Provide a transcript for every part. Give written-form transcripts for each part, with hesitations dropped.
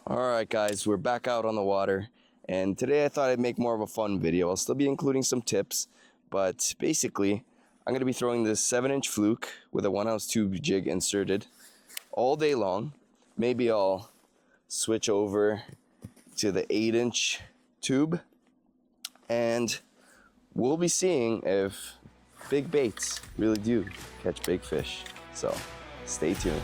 Alright guys, we're back out on the water, and today I thought I'd make more of a fun video. I'll still be including some tips, but basically I'm going to be throwing this 7-inch fluke with a 1-ounce tube jig inserted all day long. Maybe I'll switch over to the 8-inch tube, and we'll be seeing if big baits really do catch big fish. So stay tuned.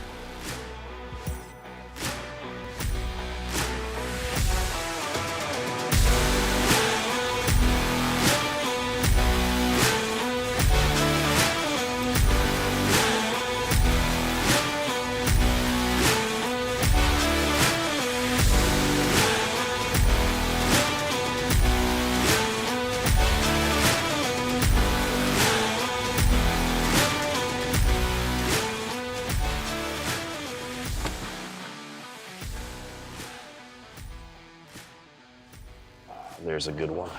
There's a good one.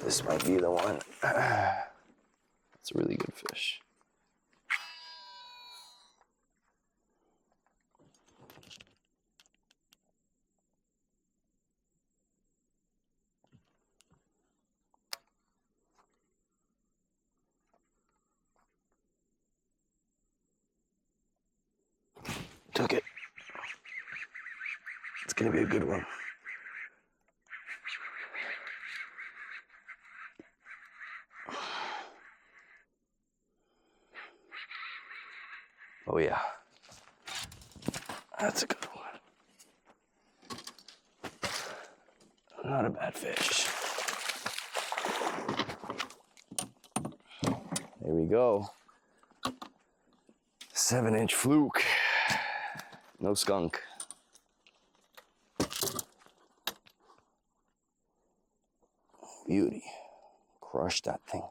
This might be the one. It's a really good fish. Took it. It's gonna be a good one. Oh yeah, that's a good one. Not a bad fish. There we go. 7-inch fluke. No skunk. Beauty. Crushed that thing.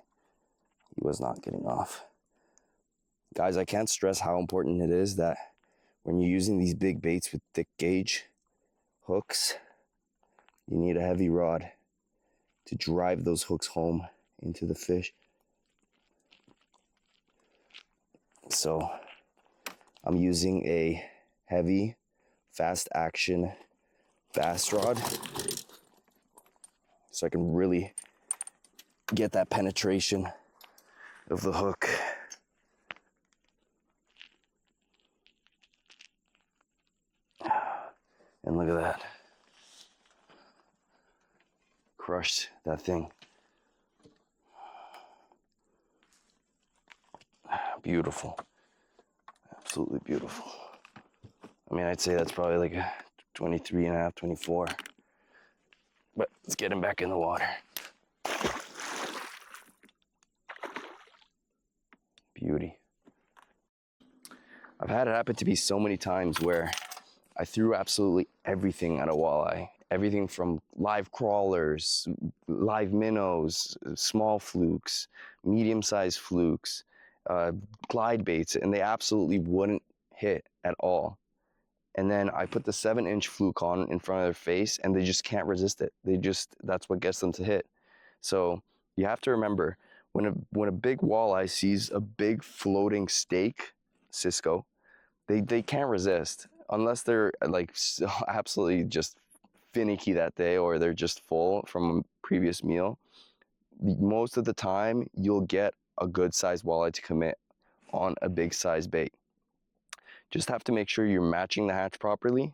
He was not getting off. Guys, I can't stress how important it is that when you're using these big baits with thick gauge hooks, you need a heavy rod to drive those hooks home into the fish. So I'm using a heavy, fast action bass rod so I can really get that penetration of the hook. And look at that. Crushed that thing. Beautiful. Absolutely beautiful. I mean, I'd say that's probably like a 23 and a half, 24. But let's get him back in the water. Beauty. I've had it happen to me so many times where I threw absolutely everything at a walleye. Everything from live crawlers, live minnows, small flukes, medium-sized flukes, glide baits, and they absolutely wouldn't hit at all. And then I put the 7-inch fluke on in front of their face, and they just can't resist it. That's what gets them to hit. So you have to remember, when a big walleye sees a big floating steak, Cisco, they can't resist. Unless they're like absolutely just finicky that day, or they're just full from a previous meal, most of the time you'll get a good sized walleye to commit on a big size bait. Just have to make sure you're matching the hatch properly.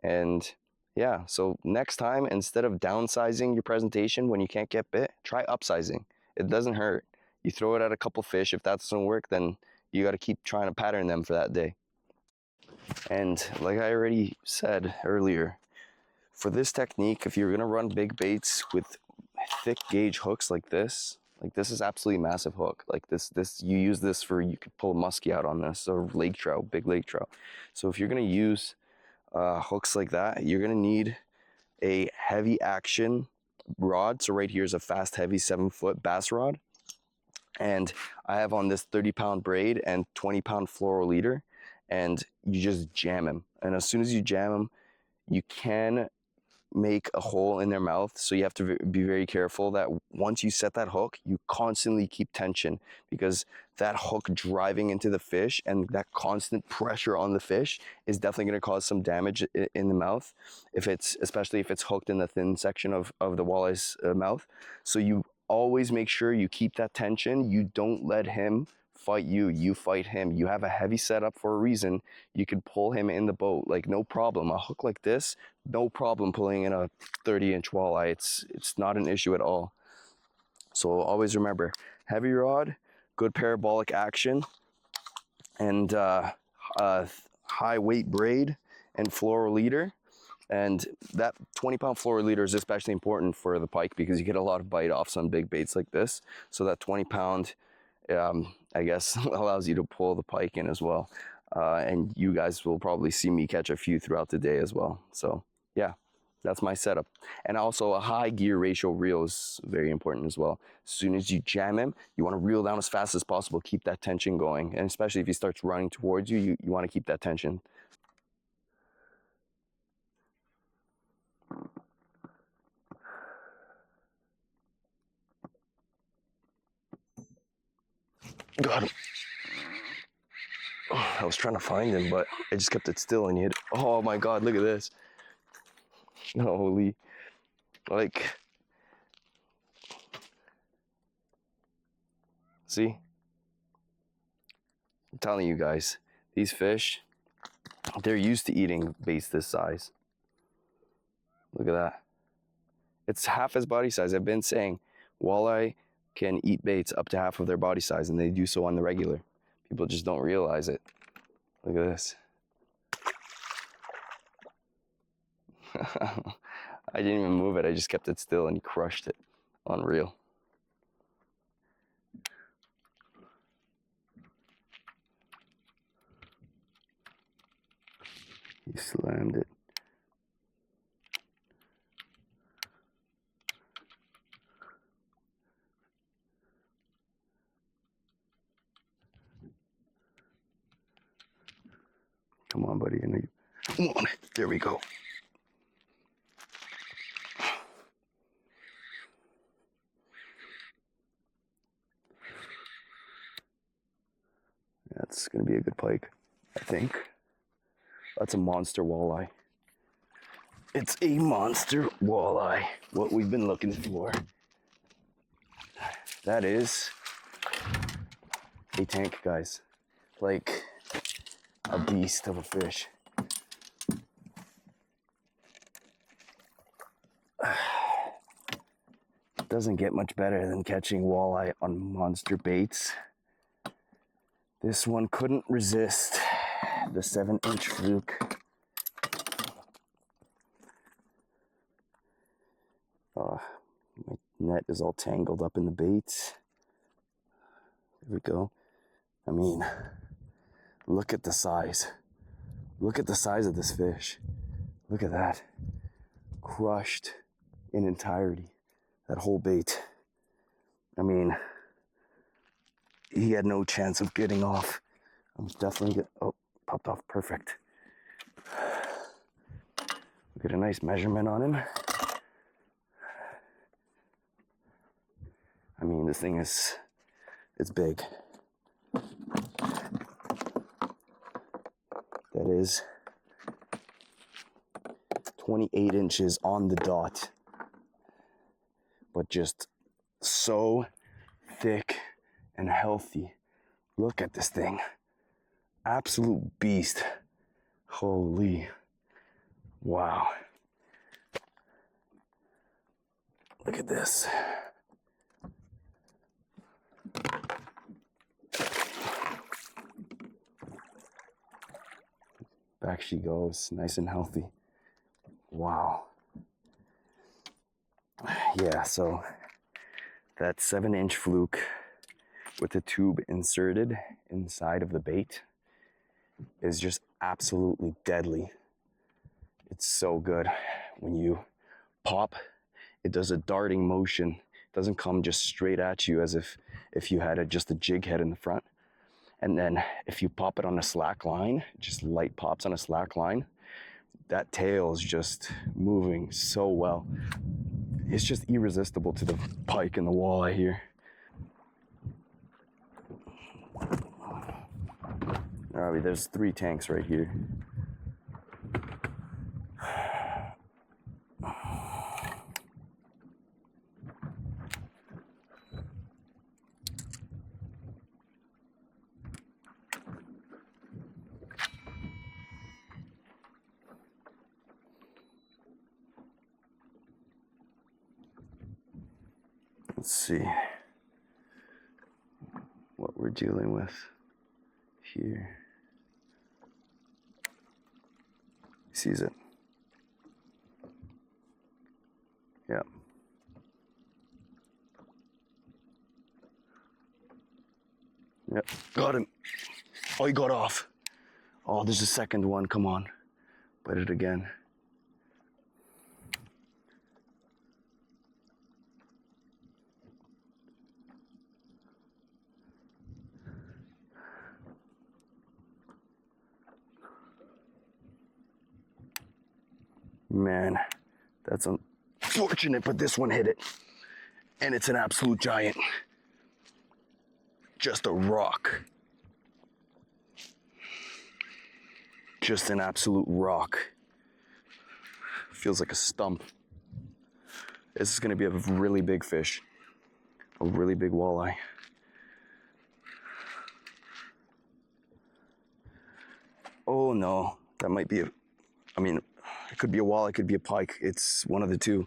And yeah, so next time, instead of downsizing your presentation when you can't get bit, try upsizing. It doesn't hurt. You throw it at a couple fish. If that doesn't work, then you got to keep trying to pattern them for that day. And like I already said earlier, for this technique, if you're gonna run big baits with thick gauge hooks like this is absolutely massive hook. Like this you use this for, you could pull a muskie out on this, or lake trout, big lake trout. So if you're gonna use hooks like that, you're gonna need a heavy action rod. So right here is a fast, heavy 7-foot bass rod, and I have on this 30-pound braid and 20-pound fluoro leader. And you just jam him, and as soon as you jam him, you can make a hole in their mouth. So you have to be very careful that once you set that hook, you constantly keep tension, because that hook driving into the fish and that constant pressure on the fish is definitely going to cause some damage in the mouth, especially if it's hooked in the thin section of the walleye's mouth. So you always make sure you keep that tension. You don't let him fight you, you fight him. You have a heavy setup for a reason. You can pull him in the boat, like no problem. A hook like this, no problem pulling in a 30-inch walleye. It's not an issue at all. So always remember, heavy rod, good parabolic action, and high weight braid and fluoro leader. And that 20-pound fluoro leader is especially important for the pike, because you get a lot of bite offs on big baits like this. So that 20-pound, I guess, allows you to pull the pike in as well. And you guys will probably see me catch a few throughout the day as well. So yeah, that's my setup. And also a high gear ratio reel is very important as well. As soon as you jam him, you want to reel down as fast as possible, keep that tension going. And especially if he starts running towards you, you want to keep that tension. Got him. Oh, I was trying to find him, but I just kept it still and he hit. Oh my God, look at this. Holy, like, see? I'm telling you guys, these fish, they're used to eating baits this size. Look at that. It's half his body size. I've been saying walleye can eat baits up to half of their body size, and they do so on the regular. People just don't realize it. Look at this. I didn't even move it. I just kept it still and he crushed it. Unreal. He slammed it. Come on, buddy. Come on. There we go. That's going to be a good pike, I think. That's a monster walleye. It's a monster walleye. What we've been looking for. That is a tank, guys. Like a beast of a fish. Doesn't get much better than catching walleye on monster baits. This one couldn't resist the 7-inch fluke. My net is all tangled up in the baits. There we go. I mean, look at the size. Look at the size of this fish. Look at that. Crushed in entirety. That whole bait. I mean, he had no chance of getting off. I'm definitely oh, popped off perfect. We'll get a nice measurement on him. I mean, this thing is, it's big. That is 28 inches on the dot. But just so thick and healthy. Look at this thing. Absolute beast. Holy. Wow. Look at this. Back she goes, nice and healthy. Wow. Yeah, so that 7-inch fluke with the tube inserted inside of the bait is just absolutely deadly. It's so good. When you pop, it does a darting motion. It doesn't come just straight at you as if you had just a jig head in the front. And then if you pop it on a slack line, just light pops on a slack line, that tail is just moving so well. It's just irresistible to the pike and the walleye here. All right, there's 3 tanks right here. Let's see what we're dealing with here. He sees it. Yeah. Yep, got him. Oh, he got off. Oh, there's a second one. Come on. Bite it again. Man, that's unfortunate, but this one hit it. And it's an absolute giant. Just a rock. Just an absolute rock. Feels like a stump. This is gonna be a really big fish. A really big walleye. Oh no, that might be it could be a walleye, it could be a pike. It's one of the two.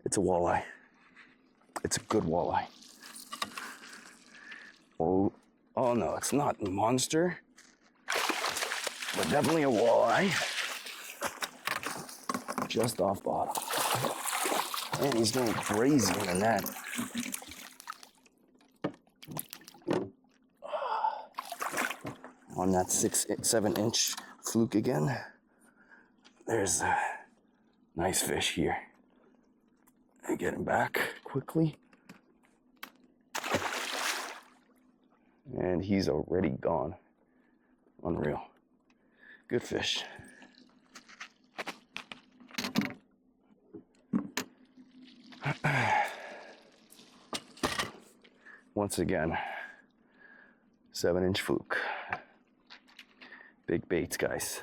It's a walleye. It's a good walleye. Oh no, it's not a monster, but definitely a walleye. Just off bottom. Man, he's going crazy in the net. On that 7-inch fluke again. There's a nice fish here. I get him back quickly. And he's already gone. Unreal. Good fish. Once again, 7-inch fluke. Big baits, guys.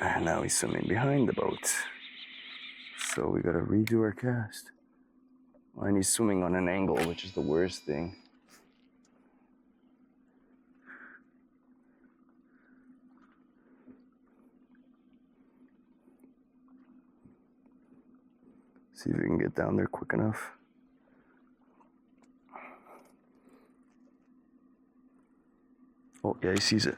And now he's swimming behind the boat. So we gotta redo our cast. And he's swimming on an angle, which is the worst thing. See if we can get down there quick enough. Oh, yeah, he sees it.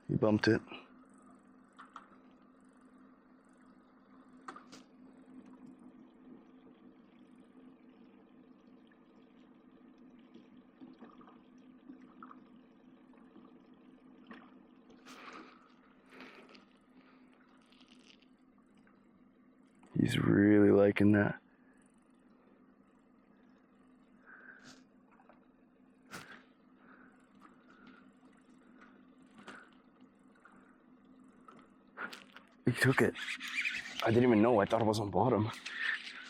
He bumped it. He's really liking that. He took it. I didn't even know. I thought it was on bottom.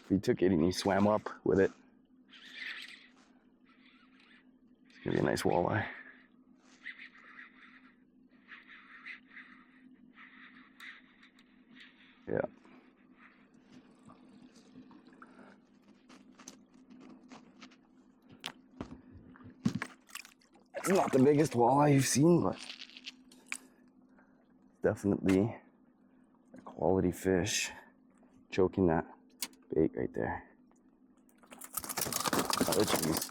He took it and he swam up with it. It's gonna be a nice walleye. Yeah. It's not the biggest walleye you've seen, but definitely a quality fish. Choking that bait right there. Oh, jeez.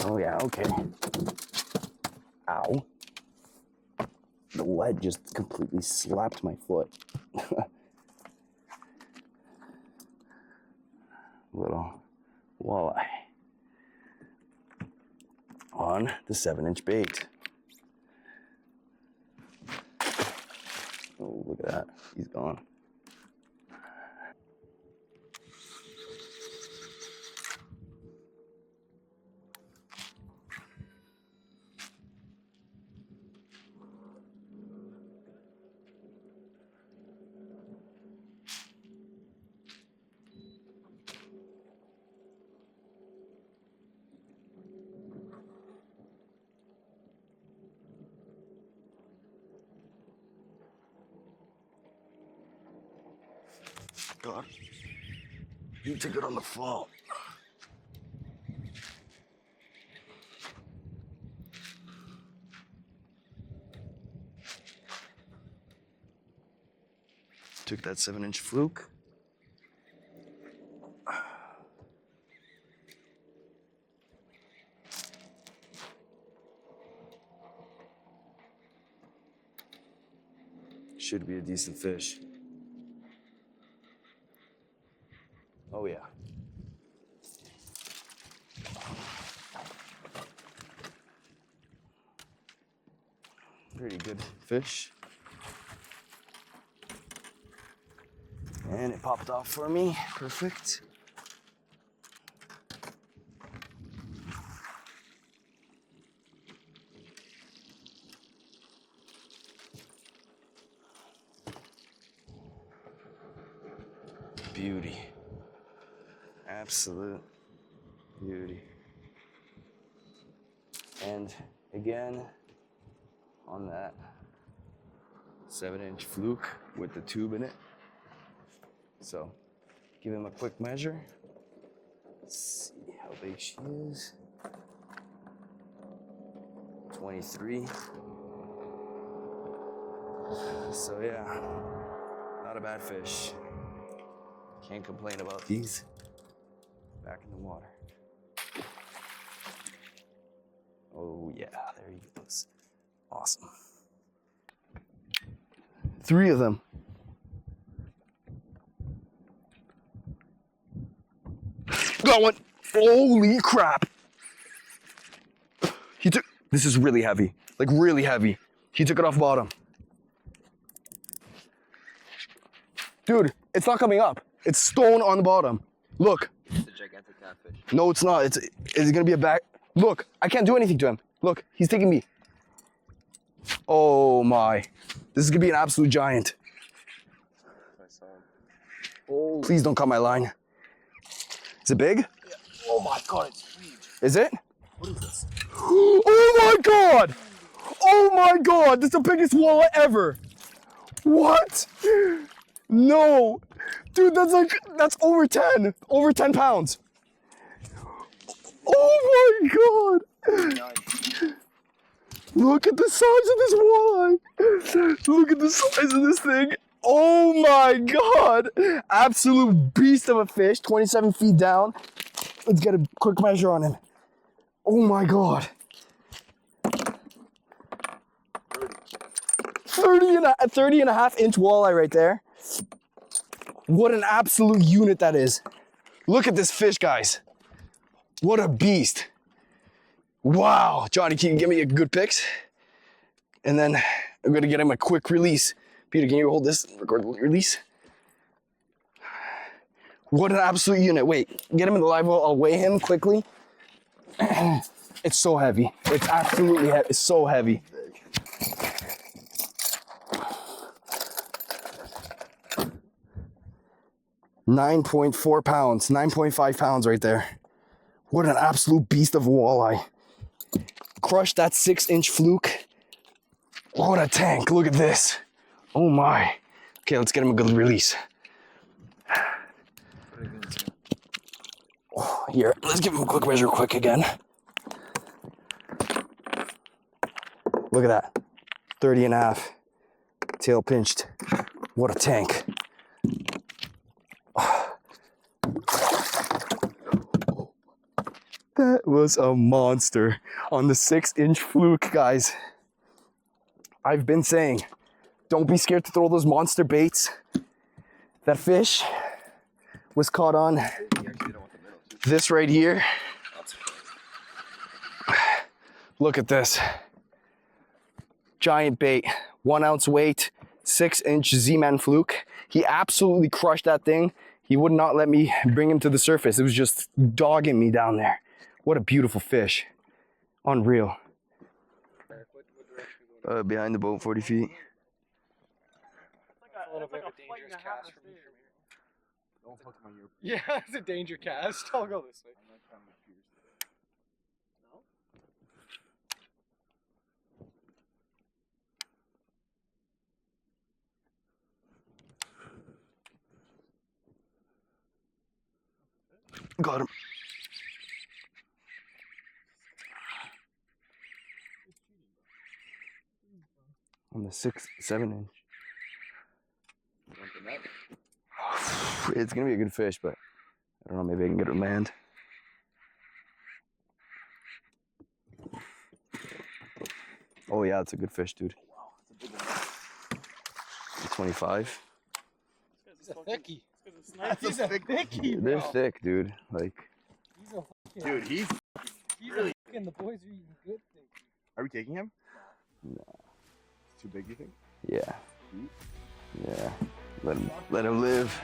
Oh, yeah, okay. Ow. The lead just completely slapped my foot. Little walleye on the 7-inch bait. that. He's gone. God, you took it on the fall. Took that 7-inch fluke. Should be a decent fish. Oh yeah. Pretty good fish. And it popped off for me. Perfect. Beauty. Absolute beauty. And again, on that 7-inch fluke with the tube in it. So give him a quick measure. Let's see how big she is. 23. So yeah, not a bad fish. Can't complain about these. Back in the water. Oh yeah, there he goes. Awesome. 3 of them. Got one. Holy crap. He took, this is really heavy, like really heavy. He took it off bottom. Dude, it's not coming up. It's stone on the bottom. Look. It's a gigantic catfish. No, it's not. It's gonna be a back. Look, I can't do anything to him. Look, he's taking me. Oh my. This is gonna be an absolute giant. I saw him. Oh. Please don't cut my line. Is it big? Yeah. Oh my god, it's huge. Is it? What is this? Oh my god! Oh my god! This is the biggest walleye ever! What? No! Dude, that's over 10! Over 10 pounds! Oh my god! Nice. Look at the size of this walleye! Look at the size of this thing! Oh my god! Absolute beast of a fish, 27 feet down. Let's get a quick measure on him. Oh my god. 30 and a half inch walleye right there. What an absolute unit that is. Look at this fish, guys. What a beast. Wow. Johnny, can you give me a good pics? And then I'm gonna get him a quick release. Peter, can you hold this, record the release? What an absolute unit. Wait, get him in the live well. I'll weigh him quickly. It's so heavy. It's absolutely heavy. It's so heavy. 9.4 pounds, 9.5 pounds right there. What an absolute beast of a walleye. Crushed that 6-inch fluke. What a tank. Look at this. Oh my. Okay, let's get him a good release. Oh, here, let's give him a quick measure quick again. Look at that. 30 and a half. Tail pinched. What a tank. That was a monster on the 6-inch fluke, guys. I've been saying, don't be scared to throw those monster baits. That fish was caught on this right here. Look at this. Giant bait, 1 ounce weight, 6-inch Z-Man fluke. He absolutely crushed that thing. He would not let me bring him to the surface. It was just dogging me down there. What a beautiful fish. Unreal. Behind the boat, 40 feet. A little bit of a dangerous cast for me from here. Don't hook my ear. Yeah, it's a danger cast. I'll go this way. I'm not trying to pierce it. No? Got him. On the 7-inch. Jumping up. It's gonna be a good fish, but I don't know, maybe I can get it manned. Oh yeah, it's a good fish, dude. Wow, it's a big one. 25. He's a thickie. That's He's a a thick thickie, They're bro. thick, dude. Like, He's a fucking, Dude, he's really- a fucking, the boys are eating good things. Are we taking him? No. It's too big, you think? yeah. Yeah. Let him live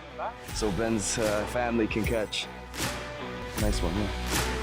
so Ben's family can catch. Nice one, yeah.